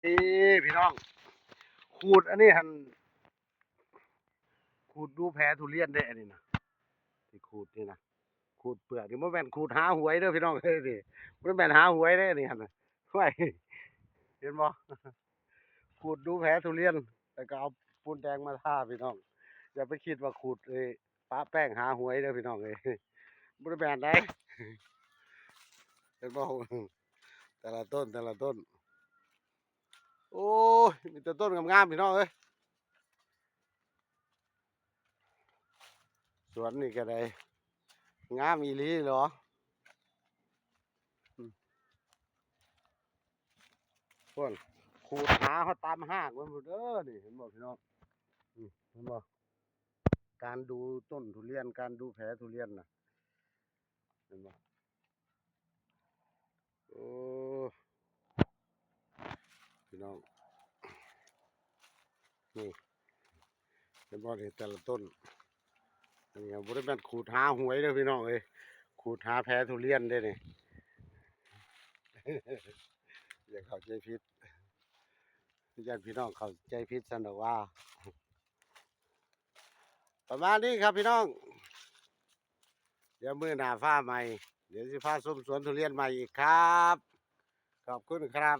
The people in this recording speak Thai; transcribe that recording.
นี่พี่น้องขูดอันนี้หันขูดดูแผลทุเรียนได้อันนี้นะที่ขูดนี่นะขูดเปลือกนี่บ่แม่นขูดหาหวยเด้อพี่น้องเอ้ยนี่บ่แม่นหาหวยเด้อนี่หั่นน่ะห้วยเห็นบ่ขูดดูแผลทุเรียนแล้วก็เอาปูนแดงมาทาพี่น้องอย่าไปคิดว่าขูดปะแป้งหาหวยเด้อพี่น้องเอ้ยบ่ได้แม่นได้เห็นบ่แต่ละต้นแต่ละต้นโอ้ยมีแต่ต้นงามๆพี่น้องเอ้ยสวนนี่ก็ได้งามอีหลีเหรอพุ่นขูดหาเขาตามห้างมันหมดเด้อนี่เห็นบ่พี่น้องเห็นบ่การดูต้นทุเรียนการดูแผลทุเรียนน่ะเห็นบ่โอ้พี่น้องนี่เห็นบ่นี่แต่ละต้นอันนี้บ่ได้แม่นขูดหาหวยเด้อพี่น้องเอ้ยขูดหาแผลทุเรียนเด้อนี่อย่าเข้าใจผิดญาติพี่น้องเข้าใจผิดซั่นดอกว่าประมาณนี้ครับพี่น้องเดี๋ยวมื้อหน้าฟ้าใหม่เดี๋ยวสิพาชมสวนทุเรียนใหม่อีกครับขอบคุณครับ